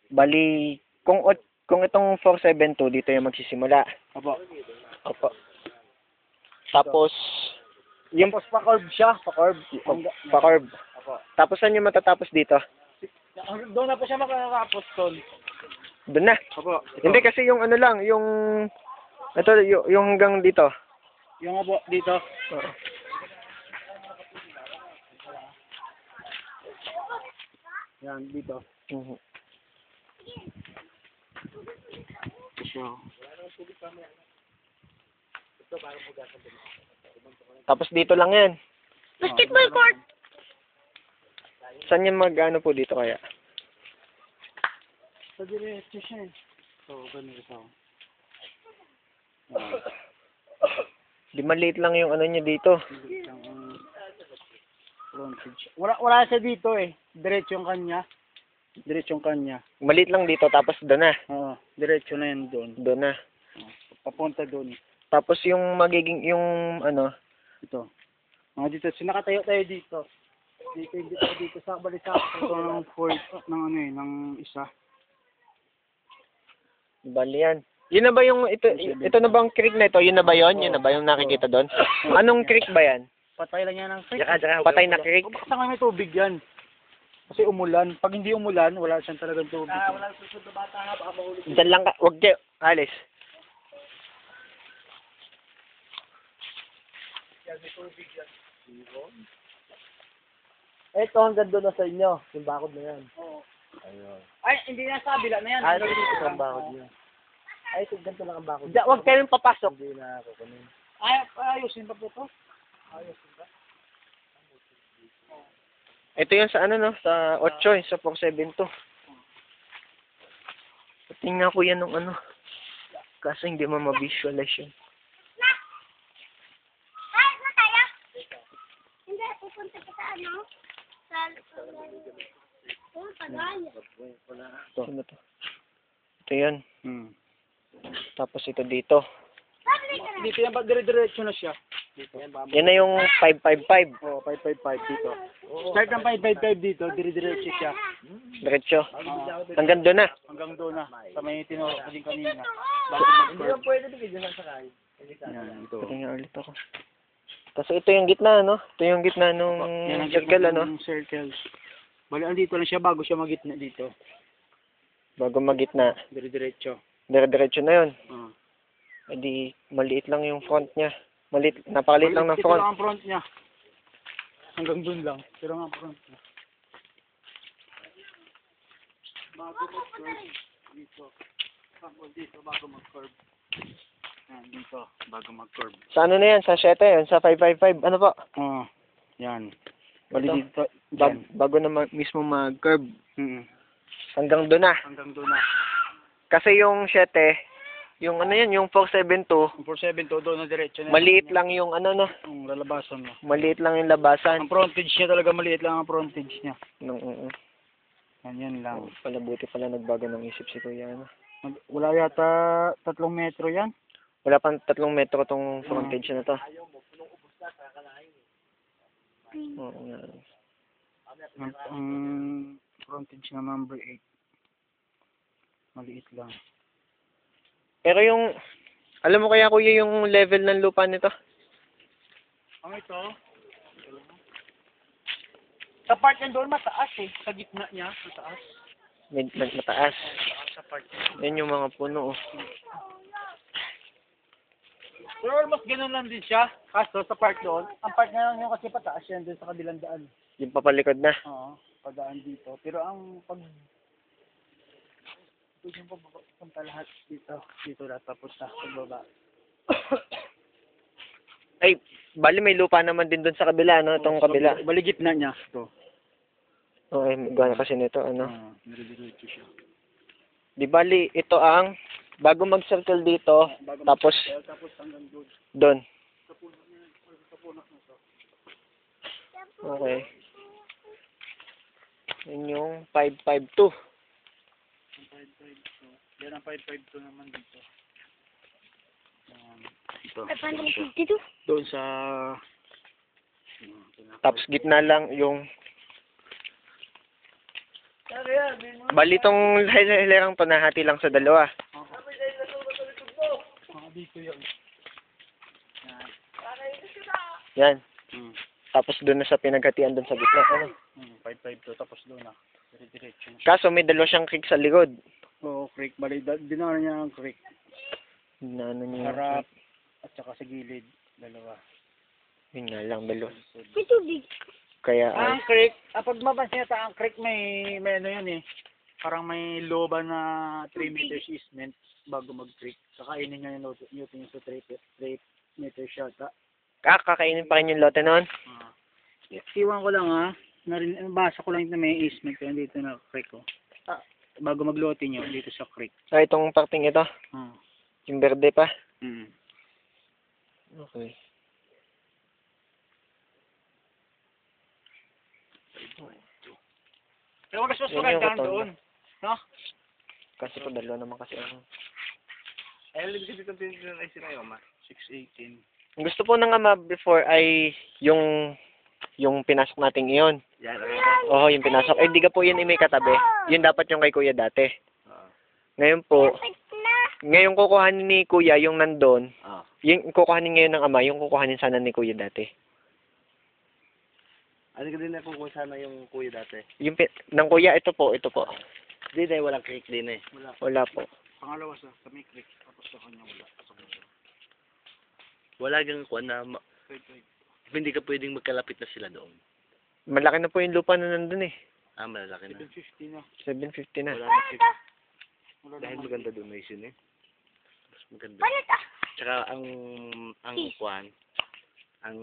Bali, kung itong 472, dito yung magsisimula. Opo. Opo. Tapos, yung Tapos pa-curve siya. Pa-curve. pa-curve. Opo. Tapos saan yung matatapos dito? Doon na po siya makakapos doon. Doon na. Opo. Hindi kasi yung ano lang, yung ito yung hanggang dito. Yung opo dito. Oo. Yan, dito. Mhm. So, Tapos dito lang yan. Basketball court. Saan yung mag-ano po dito kaya? sa diretso siya eh. So, ganito. Di maliit lang yung ano niya dito. Frontage. Wala siya dito eh. Diretso yung kanya. Diretso yung kanya. Maliit lang dito tapos doon na. Oo. Diretso na yan doon. Doon na. Papunta doon. Tapos yung magiging yung ano, Ito. Mga dito. Sinakatayo tayo dito. Dito sa balisa. Ito ng fourth. Ng ano eh. Ng isa. bali yan. Yun na ba yung ito na bang creek na ito? Yun na ba yun? Yun na ba yung nakikita doon? Anong creek ba yan? Patay lang yan ng creek. Patay na creek? Basta nga may tubig yan. Kasi umulan. Pag hindi umulan, wala siyang talagang tubig. Wala susunod na bata nga. Baka mahulog. Diyan lang ka. Huwag kayo. Alis. Yan, may tubig yan. Ito hanggang doon na sa inyo. Yung bakod na yan. Oo. Ayun. Ay, hindi na sa kabila na yan. Dito ang bakod niya. Ay, ito ganito lang ang bakod. Huwag kayong papasok. Hindi na ako kunin. Ayusin pa po ito. Ayusin pa. Ito yun sa ano no? Sa 8 sa 472. Tingnan ko yan ng ano. Kasi hindi mo ma-visualize yun. Kahit na tayo. Hindi, pupunta ka sa ano? Sa... tagal. Ito. Ano to? Ito yan. Tapos ito dito. Dito yan, dire-diretso na siya. Dito. Yan na yung 555. Oo, 555 dito. Start ng 555 dito, dire-diretso siya. Diretso. Hanggang doon na. Hanggang doon na. Sa may tinuro ko din kanina. Hindi ba pwede bigyan lang sakay? Yan, ito. Tingnan ulit ako. Kasi ito yung gitna, no? Ito yung gitna nung Yan ang circle, ano? Circle. Bali, andito lang siya bago siya magitna dito. Bago magitna. Dire-diretso. Dire-diretso na yun. Oo. E di, maliit lang yung front niya. Maliit, napakaliit lang ng Ito front. lang ang front niya. Hanggang doon lang. Ito lang ang front niya. Bago mag-curve. Dito. Dito bago mag-curve. Yan, dito. Bago mag-curve. Sa ano na yan? Sa 7 yan? Sa 555? Ano po? Oo. Yan. Bali Ito. dito. Bago na mismo mag-curve. Hanggang Hanggang doon na. doon na. Kasi yung 7, yung ano yan, yung 472, Ang 472 doon na diretso na. maliit lang yung ano no. Ang lalabasan mo. Maliit lang yung labasan. Ang frontage niya talaga maliit lang ang frontage niya. Yan lang. Pala buti pala nagbago ng isip si Kuya. Ano? Wala yata 3 metro yan. Wala pang 3 metro tong frontage na to. Oo nga. Ang frontage na number 8. Maliit lang. Pero yung, alam mo kaya Kuya yung level ng lupa nito? Ang ito, sa part yan doon mataas eh. Sa gitna niya, mataas. Mataas. Sa part Yan yung mga puno. Oh. Pero almost ganun lang din siya. Kaso sa part doon, ang part na lang yung kasi pataas yan doon sa kabilang daan. Yung papalikod na. Oo, padaan dito. Pero ang pag ito yung papunta lahat dito. Dito lahat tapos na pagbaba. Ay, bali may lupa naman din doon sa kabila, no? Itong kabila. Bali gitna niya. Ito. Okay, gano'n kasi nito, ano? Nire-diretso siya. Di bali, ito ang, bago mag-circle dito, tapos, Tapos hanggang doon. doon. Sa puno na to. Okay. Yun yung 552. Yan ang 552 naman dito. Ito. 552. Doon sa... Tapos gitna lang yung Bali tong hilerang to nahati lang sa dalawa. Mga dito yun. Yan. Hmm. Tapos doon na sa pinaghatian doon sa gitna. Ano? 552 tapos doon na. Dire-diretso na. Kaso may dalawa siyang creek sa likod. Oo, creek. Bali, dinaan niya ang creek. Na ano niya. Harap at saka sa gilid. Dalawa. Yun nga lang, dalawa. May tubig. Kaya Ang creek, pag mabansin natin, ang creek may ano yun eh. Parang may loba na 3 meters easement bago mag-creek. Kakainin niya yung lote niya sa 3 meters yata. kakainin pa rin yung lote noon. Iwan ko lang basa ko lang na may easement yun dito na creek ko. Bago maglote niyo dito sa creek. Ah, itong parting ito. Yung berde pa. Mm. Okay. Pero wag Yun yung susunod rotonda. doon. No? Kasi po dalawa naman kasi ano. Ay, libig dito din ay sinayoma. 618. Ang gusto po ng ama before ay yung pinasok nating iyon. Yan. Oo, yung pinasok. Eh, di ka po yun may katabi. Yun dapat yung kay kuya dati. Ngayon po, ngayon kukuhanin ni kuya yung nandun. Yung kukuhanin ngayon ng ama, yung kukuhanin sana ni kuya dati. Ano ka din na kung sana yung kuya dati? Yung ng kuya, ito po. Hindi na walang creek din eh. Wala. Wala po. Pangalawa sa may creek. Tapos sa kanya wala. Wala kang kuwan na hindi ka pwedeng magkalapit na sila doon. Malaki na po yung lupa na nandun eh. Malalaki na. 750 na. 750 na. Wala na siya. Wala Dahil naman. maganda donation eh. Mas maganda. Palit ah. Tsaka ang kuwan, ang